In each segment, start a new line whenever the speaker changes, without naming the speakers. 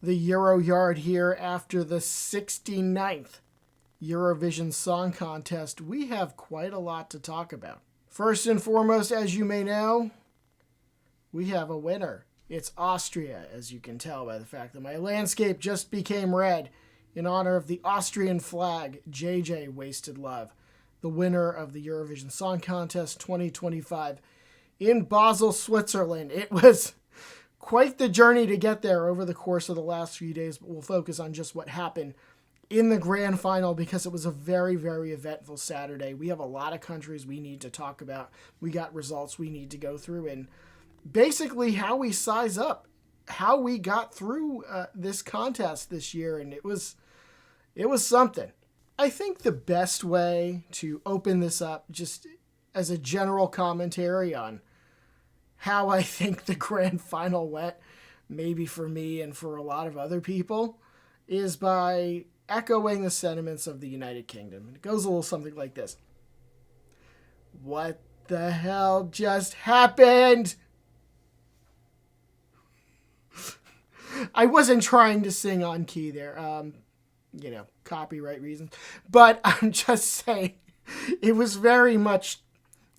the Euro Yard here after the 69th Eurovision Song Contest. We have quite a lot to talk about. First and foremost, as you may know, we have a winner. It's Austria, as you can tell by the fact that my landscape just became red in honor of the Austrian flag, JJ Wasted Love, the winner of the Eurovision Song Contest 2025 in Basel, Switzerland. It was quite the journey to get there over the course of the last few days, but we'll focus on just what happened in the grand final because it was a very, very eventful Saturday. We have a lot of countries we need to talk about. We got results we need to go through, and basically how we size up, how we got through this contest this year, and it was something. I think the best way to open this up, just as a general commentary on how I think the grand final went, maybe for me and for a lot of other people, is by echoing the sentiments of the United Kingdom. It goes a little something like this. What the hell just happened? I wasn't trying to sing on key there, copyright reasons. But I'm just saying, it was very much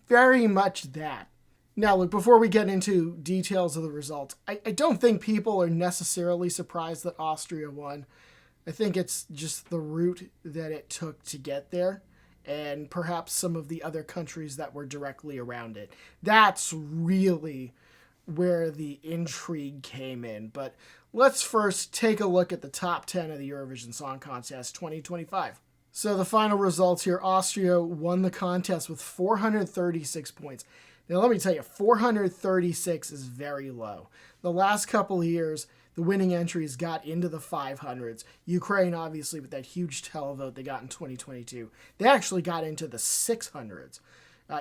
that. Now, look, before we get into details of the results, I don't think people are necessarily surprised that Austria won. I think it's just the route that it took to get there, and perhaps some of the other countries that were directly around it. That's really where the intrigue came in. But let's first take a look at the top 10 of the Eurovision Song Contest 2025. So the final results here, Austria won the contest with 436 points. Now, let me tell you, 436 is very low. The last couple of years, the winning entries got into the 500s. Ukraine, obviously, with that huge televote they got in 2022, they actually got into the 600s.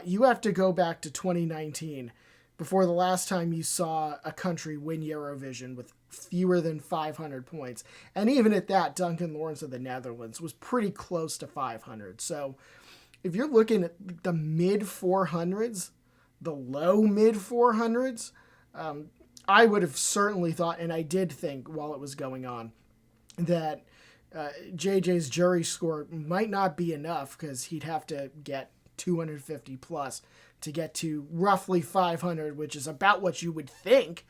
You have to go back to 2019 before the last time you saw a country win Eurovision with fewer than 500 points. And even at that, Duncan Lawrence of the Netherlands was pretty close to 500. So if you're looking at the mid-400s, the low mid-400s, I would have certainly thought, and I did think while it was going on, that JJ's jury score might not be enough because he'd have to get 250 plus to get to roughly 500, which is about what you would think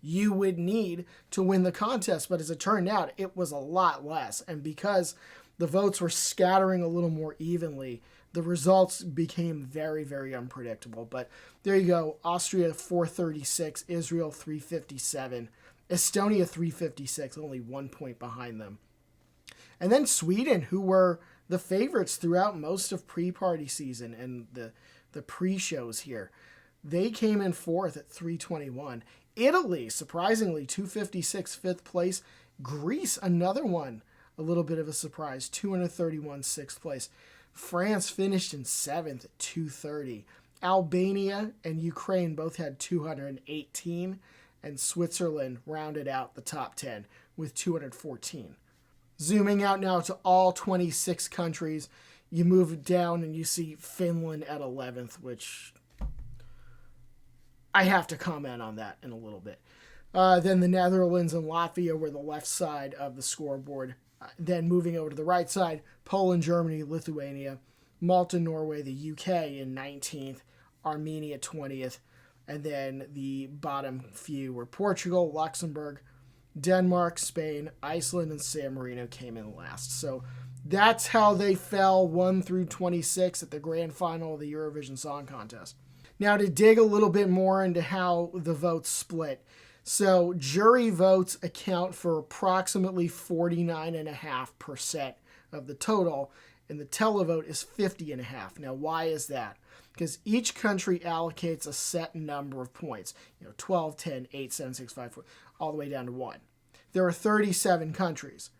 you would need to win the contest. But as it turned out, it was a lot less. And because the votes were scattering a little more evenly, the results became very, very unpredictable. But there you go. Austria 436, Israel 357, Estonia 356, only 1 point behind them. And then Sweden, who were the favorites throughout most of pre-party season and the pre-shows here, they came in fourth at 321. Italy, surprisingly, 256, fifth place. Greece, another one, a little bit of a surprise, 231, sixth place. France finished in seventh at 230. Albania and Ukraine both had 218, and Switzerland rounded out the top 10 with 214. Zooming out now to all 26 countries, you move down and you see Finland at 11th, which I have to comment on that in a little bit. Then the Netherlands and Latvia were the left side of the scoreboard. Then moving over to the right side, Poland, Germany, Lithuania, Malta, Norway, the UK in 19th, Armenia 20th, and then the bottom few were Portugal, Luxembourg, Denmark, Spain, Iceland, and San Marino came in last. So that's how they fell 1 through 26 at the grand final of the Eurovision Song Contest. Now to dig a little bit more into how the votes split. So jury votes account for approximately 49.5% of the total, and the televote is 50.5%. Now, why is that? Because each country allocates a set number of points, 12, 10, 8, 7, 6, 5, 4, all the way down to 1. There are 37 countries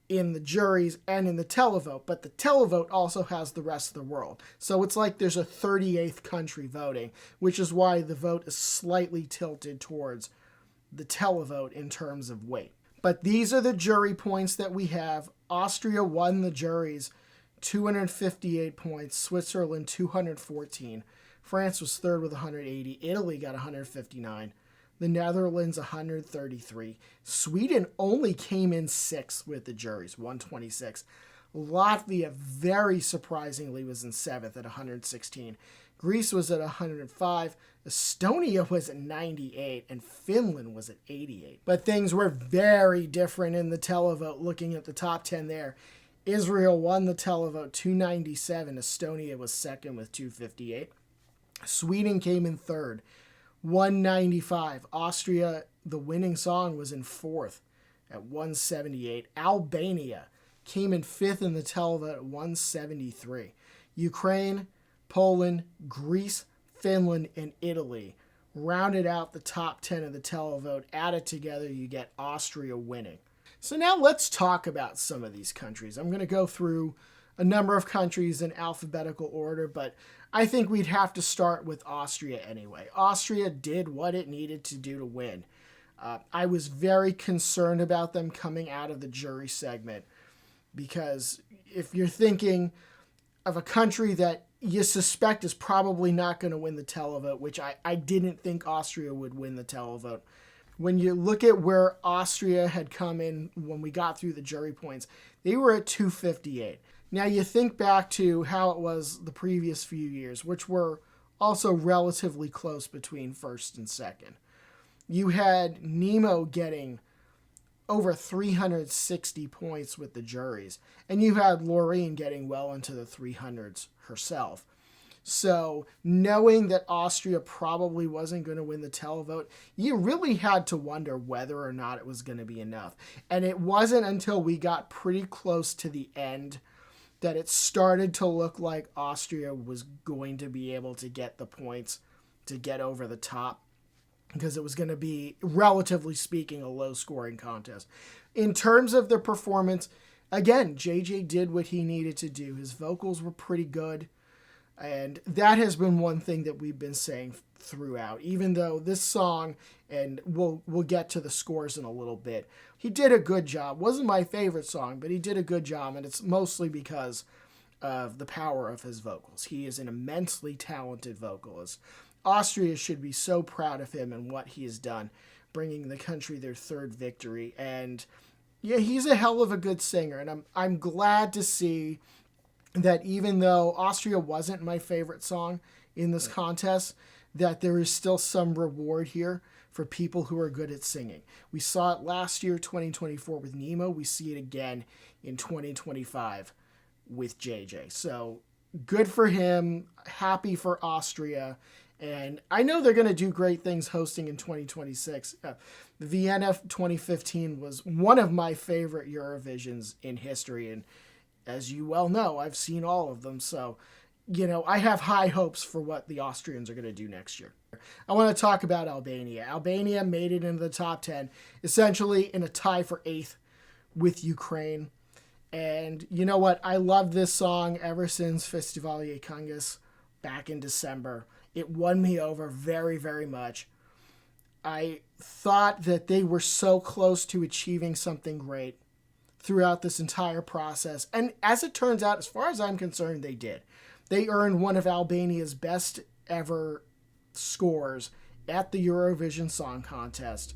in the juries and in the televote, but the televote also has the rest of the world. So it's like there's a 38th country voting, which is why the vote is slightly tilted towards the televote in terms of weight. But these are the jury points that we have. Austria won the juries 258 points, Switzerland 214, France was third with 180, Italy got 159, The Netherlands 133. Sweden only came in 6th with the juries, 126. Latvia, very surprisingly, was in 7th at 116. Greece was at 105. Estonia was at 98. And Finland was at 88. But things were very different in the televote looking at the top 10 there. Israel won the televote 297. Estonia was second with 258. Sweden came in third, 195. Austria, the winning song, was in fourth at 178. Albania came in fifth in the televote at 173. Ukraine, Poland, Greece, Finland, and Italy rounded out the top 10 of the televote. Added together, you get Austria winning. So now let's talk about some of these countries. I'm going to go through a number of countries in alphabetical order, but I think we'd have to start with Austria anyway. Austria did what it needed to do to win. I was very concerned about them coming out of the jury segment because if you're thinking of a country that you suspect is probably not going to win the televote, which I didn't think Austria would win the televote. When you look at where Austria had come in when we got through the jury points, they were at 258. Now you think back to how it was the previous few years, which were also relatively close between first and second. You had Nemo getting over 360 points with the juries, and you had Loreen getting well into the 300s herself. So knowing that Austria probably wasn't going to win the televote, you really had to wonder whether or not it was going to be enough. And it wasn't until we got pretty close to the end that it started to look like Austria was going to be able to get the points to get over the top, because it was going to be, relatively speaking, a low-scoring contest. In terms of the performance, again, JJ did what he needed to do. His vocals were pretty good, and that has been one thing that we've been saying throughout. Even though this song, and we'll get to the scores in a little bit, he did a good job. Wasn't my favorite song, but he did a good job, and it's mostly because of the power of his vocals. He is an immensely talented vocalist. Austria should be so proud of him and what he has done, bringing the country their third victory. And yeah, he's a hell of a good singer, and I'm glad to see that even though Austria wasn't my favorite song in this contest, that there is still some reward here for people who are good at singing. We saw it last year, 2024, with Nemo. We see it again in 2025 with JJ. So good for him. Happy for Austria. And I know they're going to do great things hosting in 2026. The Vienna 2015 was one of my favorite Eurovisions in history. And as you well know, I've seen all of them. So, I have high hopes for what the Austrians are going to do next year. I want to talk about Albania. Albania made it into the top 10, essentially in a tie for 8th with Ukraine. And you know what? I love this song ever since Festivalje Këngës back in December. It won me over very, very much. I thought that they were so close to achieving something great throughout this entire process. And as it turns out, as far as I'm concerned, they did. They earned one of Albania's best ever scores at the Eurovision Song Contest.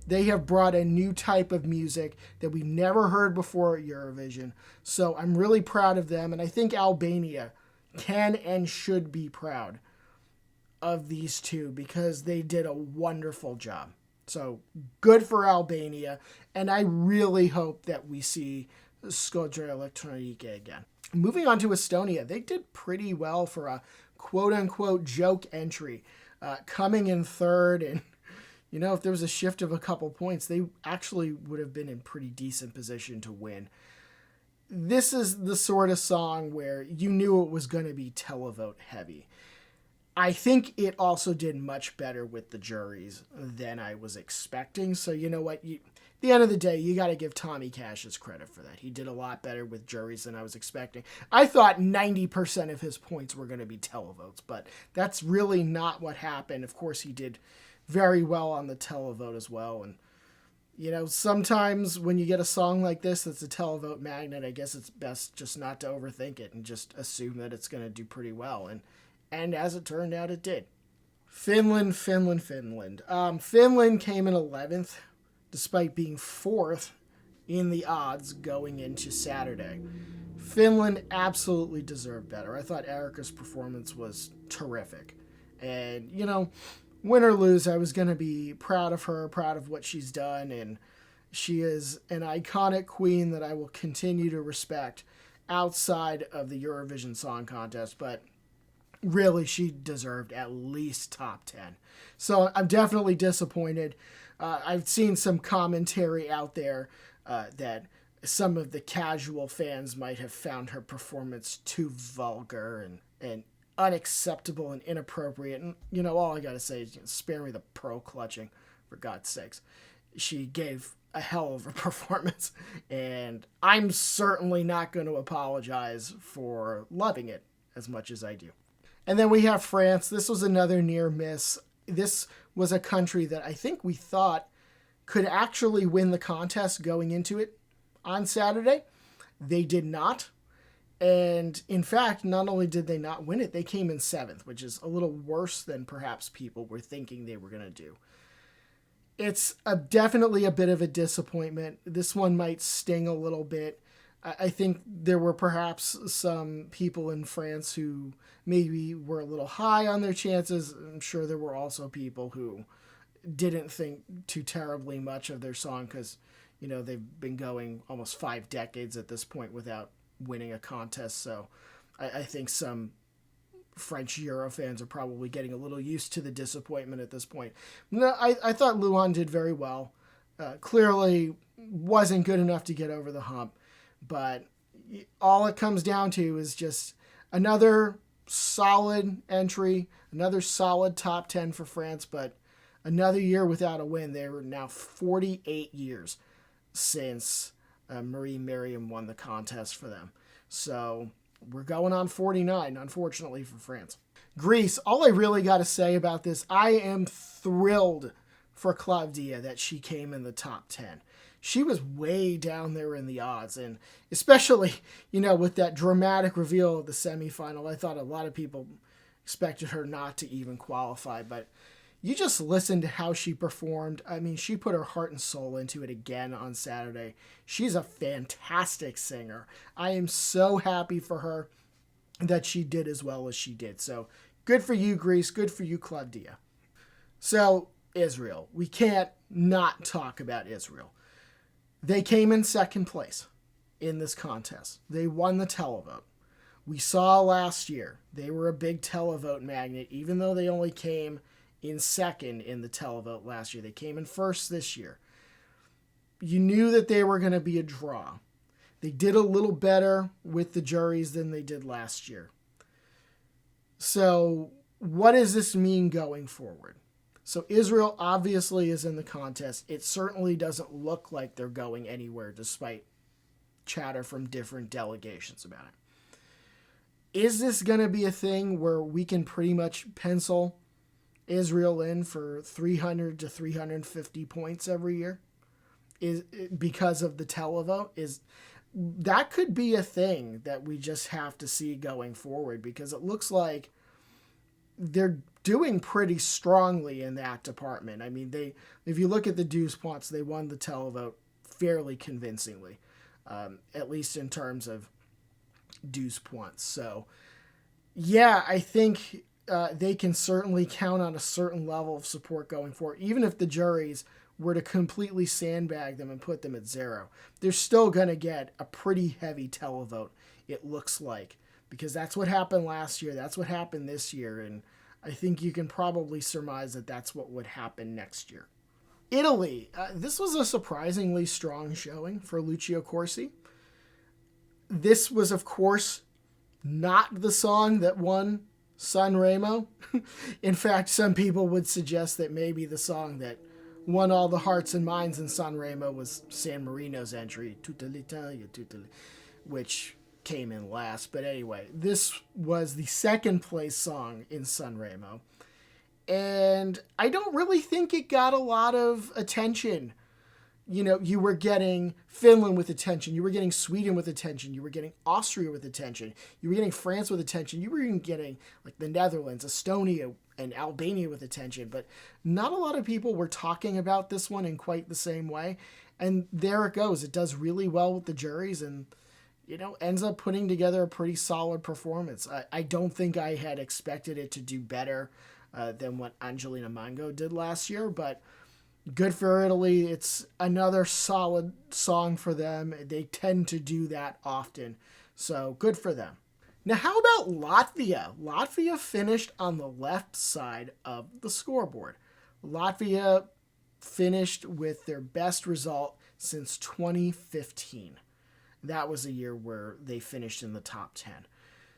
They have brought a new type of music that we've never heard before at Eurovision. So I'm really proud of them. And I think Albania can and should be proud of these two because they did a wonderful job. So good for Albania. And I really hope that we see Skodra Elektronika again. Moving on to Estonia, they did pretty well for a quote-unquote joke entry, coming in third. And, if there was a shift of a couple points, they actually would have been in pretty decent position to win. This is the sort of song where you knew it was going to be televote heavy. I think it also did much better with the juries than I was expecting. So you know what? At the end of the day, you got to give Tommy Cash's credit for that. He did a lot better with juries than I was expecting. I thought 90% of his points were going to be televotes, but that's really not what happened. Of course, he did very well on the televote as well. And, sometimes when you get a song like this that's a televote magnet, I guess it's best just not to overthink it and just assume that it's going to do pretty well. And as it turned out, it did. Finland. Finland came in 11th, despite being 4th in the odds going into Saturday. Finland absolutely deserved better. I thought Erica's performance was terrific. And, win or lose, I was going to be proud of her, proud of what she's done, and she is an iconic queen that I will continue to respect outside of the Eurovision Song Contest, but really she deserved at least top 10. So I'm definitely disappointed. I've seen some commentary out there that some of the casual fans might have found her performance too vulgar and unacceptable and inappropriate. And, all I got to say is spare me the pro clutching, for God's sakes. She gave a hell of a performance, and I'm certainly not going to apologize for loving it as much as I do. And then we have France. This was another near miss. This was a country that I think we thought could actually win the contest going into it on Saturday. They did not. And in fact, not only did they not win it, they came in 7th, which is a little worse than perhaps people were thinking they were going to do. It's definitely a bit of a disappointment. This one might sting a little bit. I think there were perhaps some people in France who maybe were a little high on their chances. I'm sure there were also people who didn't think too terribly much of their song because, they've been going almost 5 decades at this point without winning a contest. So I think some French Euro fans are probably getting a little used to the disappointment at this point. No, I thought Luan did very well. Clearly wasn't good enough to get over the hump. But all it comes down to is just another solid entry, another solid top 10 for France, but another year without a win. They were now 48 years since Marie Merriam won the contest for them. So we're going on 49, unfortunately, for France. Greece, all I really got to say about this, I am thrilled for Claudia that she came in the top 10. She was way down there in the odds, and especially, with that dramatic reveal of the semifinal, I thought a lot of people expected her not to even qualify, but you just listen to how she performed. I mean, she put her heart and soul into it again on Saturday. She's a fantastic singer. I am so happy for her that she did as well as she did. So good for you, Greece. Good for you, Claudia. So Israel. We can't not talk about Israel. They came in 2nd place in this contest. They won the televote. We saw last year they were a big televote magnet, even though they only came in 2nd in the televote last year. They came in 1st this year. You knew that they were going to be a draw. They did a little better with the juries than they did last year. So what does this mean going forward? So Israel obviously is in the contest. It certainly doesn't look like they're going anywhere despite chatter from different delegations about it. Is this going to be a thing where we can pretty much pencil Israel in for 300 to 350 points every year? Is because of the televote? That could be a thing that we just have to see going forward, because it looks like they're doing pretty strongly in that department. I mean, if you look at the Douze Points, they won the televote fairly convincingly, at least in terms of Douze Points. So, yeah, I think they can certainly count on a certain level of support going forward. Even if the juries were to completely sandbag them and put them at 0, they're still going to get a pretty heavy televote, it looks like, because that's what happened last year. That's what happened this year. And I think you can probably surmise that that's what would happen next year. Italy. This was a surprisingly strong showing for Lucio Corsi. This was, of course, not the song that won Sanremo. In fact, some people would suggest that maybe the song that won all the hearts and minds in Sanremo was San Marino's entry, Tutta l'Italia, which came in last. But anyway, this was the 2nd place song in Sanremo. And I don't really think it got a lot of attention. You were getting Finland with attention. You were getting Sweden with attention. You were getting Austria with attention. You were getting France with attention. You were even getting like the Netherlands, Estonia, and Albania with attention, but not a lot of people were talking about this one in quite the same way. And there it goes. It does really well with the juries and, ends up putting together a pretty solid performance. I don't think I had expected it to do better than what Angelina Mango did last year, but good for Italy. It's another solid song for them. They tend to do that often, so good for them. Now, how about Latvia? Latvia finished on the left side of the scoreboard. Latvia finished with their best result since 2015. That was a year where they finished in the top 10.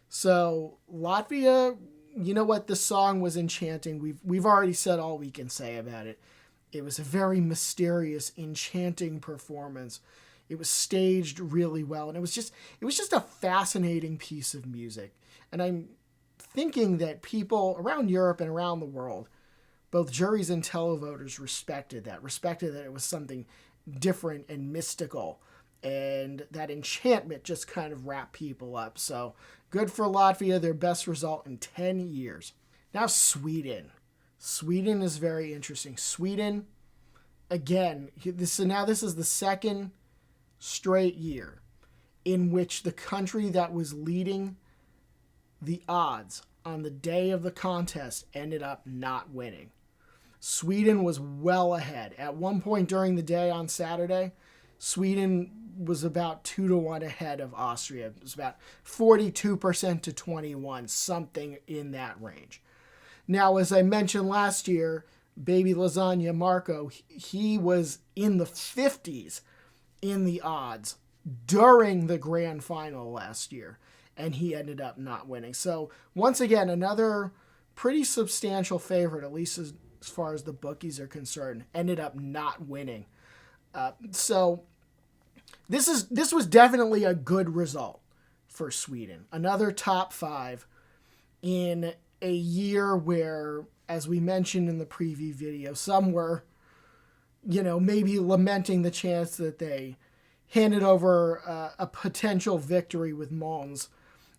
So Latvia, you know what? The song was enchanting. We've already said all we can say about it. It was a very mysterious, enchanting performance. It was staged really well, and it was just a fascinating piece of music. And I'm thinking that people around Europe and around the world, both juries and televoters, respected that it was something different and mystical, and that enchantment just kind of wrapped people up. So good for Latvia, their best result in 10 years. Now Sweden. Sweden is very interesting. Sweden, again, this is the second straight year in which the country that was leading the odds on the day of the contest ended up not winning. Sweden was well ahead. At one point during the day on Saturday, Sweden was about 2-1 ahead of Austria. It was about 42% to 21, something in that range. Now, as I mentioned last year, Baby Lasagna Marco, he was in the 50s in the odds during the grand final last year, and he ended up not winning. So once again, another pretty substantial favorite, at least as far as the bookies are concerned, ended up not winning. So this was definitely a good result for Sweden. Another top 5 in a year where, as we mentioned in the preview video, some were, maybe lamenting the chance that they handed over a potential victory with Mons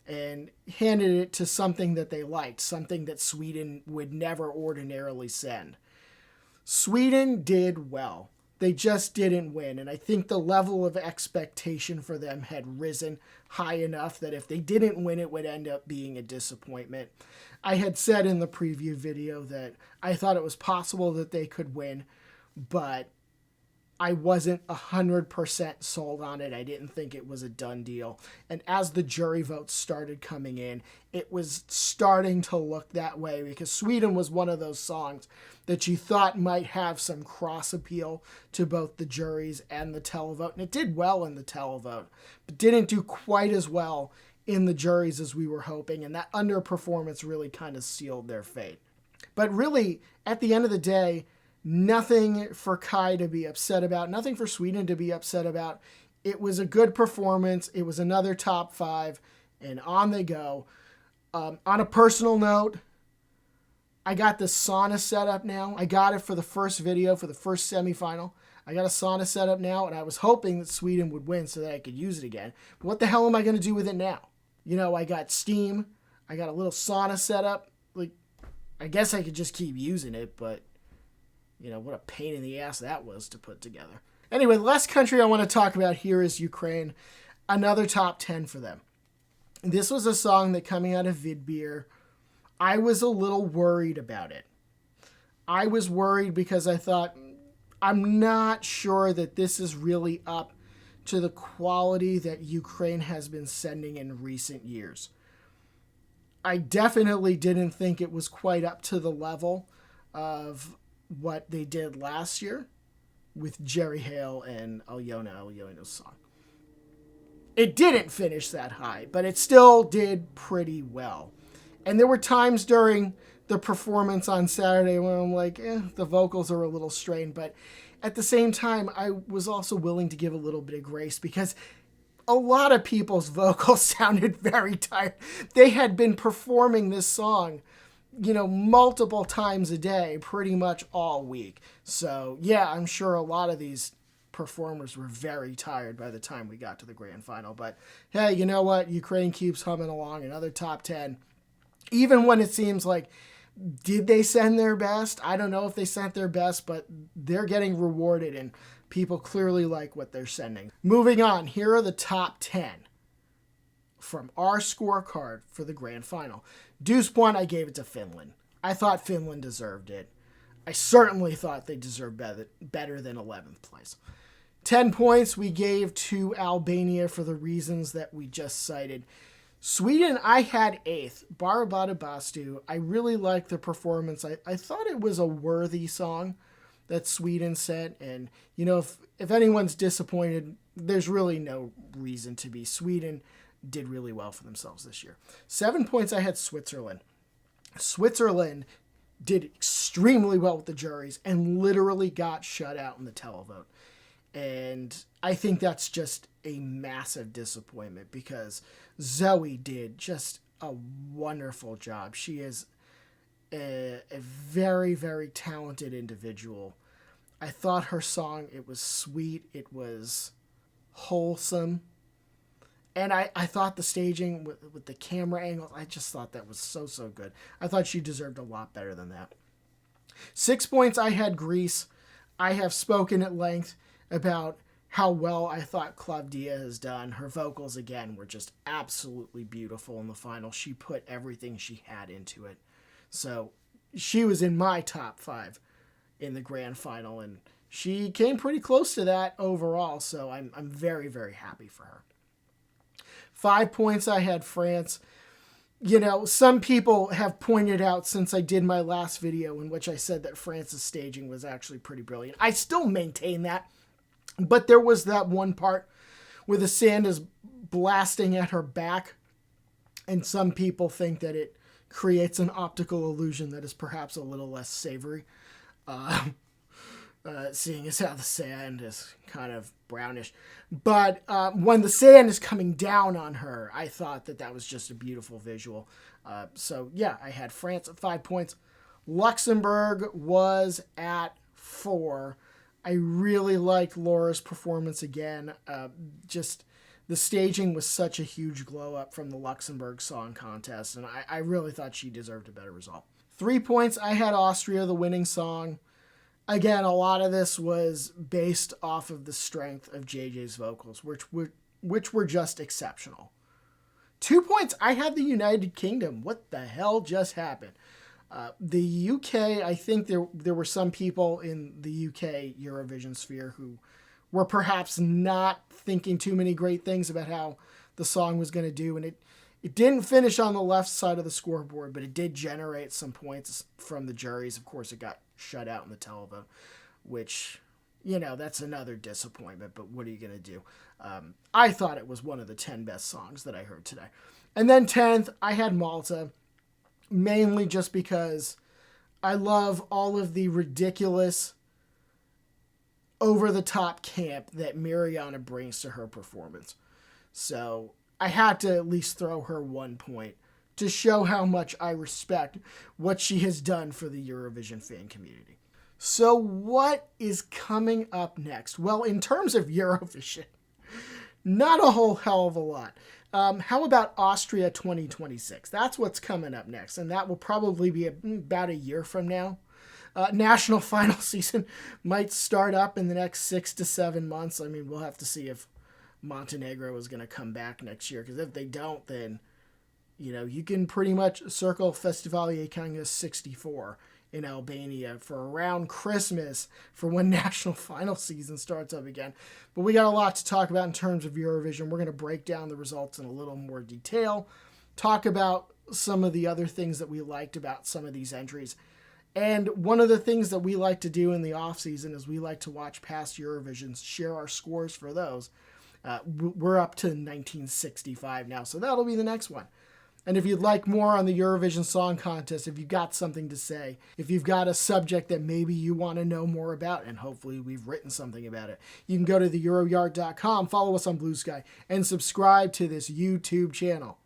and handed it to something that they liked, something that Sweden would never ordinarily send. Sweden did well. They just didn't win, and I think the level of expectation for them had risen high enough that if they didn't win, it would end up being a disappointment. I had said in the preview video that I thought it was possible that they could win, but I wasn't 100% sold on it. I didn't think it was a done deal. And as the jury votes started coming in, it was starting to look that way, because Sweden was one of those songs that you thought might have some cross appeal to both the juries and the televote. And it did well in the televote, but didn't do quite as well in the juries as we were hoping. And that underperformance really kind of sealed their fate. But really, at the end of the day, nothing for Kai to be upset about, nothing for Sweden to be upset about. It was a good performance. It was another top 5, and on they go. On a personal note, I got the sauna set up now. I got it for the first video, for the first semifinal. I got a sauna set up now, and I was hoping that Sweden would win so that I could use it again. But what the hell am I going to do with it now? I got steam. I got a little sauna set up. I guess I could just keep using it, but what a pain in the ass that was to put together. Anyway, the last country I want to talk about here is Ukraine. Another top 10 for them. This was a song that, coming out of Vidbeer, I was a little worried about it. I was worried because I thought, I'm not sure that this is really up to the quality that Ukraine has been sending in recent years. I definitely didn't think it was quite up to the level of what they did last year with Jerry Hale and Alyona's song. It didn't finish that high, but it still did pretty well. And there were times during the performance on Saturday when I'm like, the vocals are a little strained, but at the same time, I was also willing to give a little bit of grace because a lot of people's vocals sounded very tired. They had been performing this song multiple times a day, pretty much all week. So yeah, I'm sure a lot of these performers were very tired by the time we got to the grand final. But hey, you know what? Ukraine keeps humming along, another top 10. Even when it seems like Did they send their best? I don't know if they sent their best, but they're getting rewarded and people clearly like what they're sending. Moving on, here are the top 10 from our scorecard for the grand final. Deuce point, I gave it to Finland. I thought Finland deserved it. I certainly thought they deserved better than 11th place. 10 points we gave to Albania for the reasons that we just cited. Sweden, I had 8th. Barabata Bastu, I really liked the performance. I thought it was a worthy song that Sweden sent. And, you know, if anyone's disappointed, there's really no reason to be. Sweden did really well for themselves this year. 7 points, I had Switzerland. Switzerland did extremely well with the juries and literally got shut out in the televote. And I think that's just a massive disappointment because Zoe did just a wonderful job. She is a very, very talented individual. I thought her song, it was sweet, it was wholesome. And I thought the staging with the camera angles, I just thought that was so, so good. I thought she deserved a lot better than that. 6 points, I had Greece. I have spoken at length about how well I thought Claudia has done. Her vocals, again, were just absolutely beautiful in the final. She put everything she had into it. So she was in my top 5 in the grand final, and she came pretty close to that overall, so I'm very, very happy for her. 5 points, I had France. You know, some people have pointed out since I did my last video in which I said that France's staging was actually pretty brilliant. I still maintain that, but there was that one part where the sand is blasting at her back, and some people think that it creates an optical illusion that is perhaps a little less savory. Seeing as how the sand is kind of brownish. But when the sand is coming down on her, I thought that was just a beautiful visual. So, yeah, I had France at 5 points. Luxembourg was at 4. I really liked Laura's performance again. Just the staging was such a huge glow up from the Luxembourg Song Contest, and I really thought she deserved a better result. 3 points, I had Austria, the winning song. Again, a lot of this was based off of the strength of JJ's vocals, which were just exceptional. 2 points, I had the United Kingdom. What the hell just happened? The UK, I think there were some people in the UK Eurovision sphere who were perhaps not thinking too many great things about how the song was going to do, and it didn't finish on the left side of the scoreboard, but it did generate some points from the juries. Of course, it got shut out in the televote, which, you know, that's another disappointment, but what are you going to do? I thought it was one of the 10 best songs that I heard today. And then 10th, I had Malta, mainly just because I love all of the ridiculous, over-the-top camp that Mariana brings to her performance. So I had to at least throw her 1 point to show how much I respect what she has done for the Eurovision fan community. So what is coming up next? Well, in terms of Eurovision, not a whole hell of a lot. How about Austria 2026? That's what's coming up next, and that will probably be about a year from now. National final season might start up in the next 6 to 7 months. I mean, we'll have to see if Montenegro is going to come back next year, because if they don't, then, you know, you can pretty much circle Festivalier Kangas 64 in Albania for around Christmas for when national final season starts up again. But we got a lot to talk about in terms of Eurovision. We're going to break down the results in a little more detail, talk about some of the other things that we liked about some of these entries. And one of the things that we like to do in the off season is we like to watch past Eurovisions, share our scores for those. We're up to 1965 now, so that'll be the next one. And if you'd like more on the Eurovision Song Contest, if you've got something to say, if you've got a subject that maybe you want to know more about, and hopefully we've written something about it, you can go to theEuroYard.com, follow us on Blue Sky, and subscribe to this YouTube channel.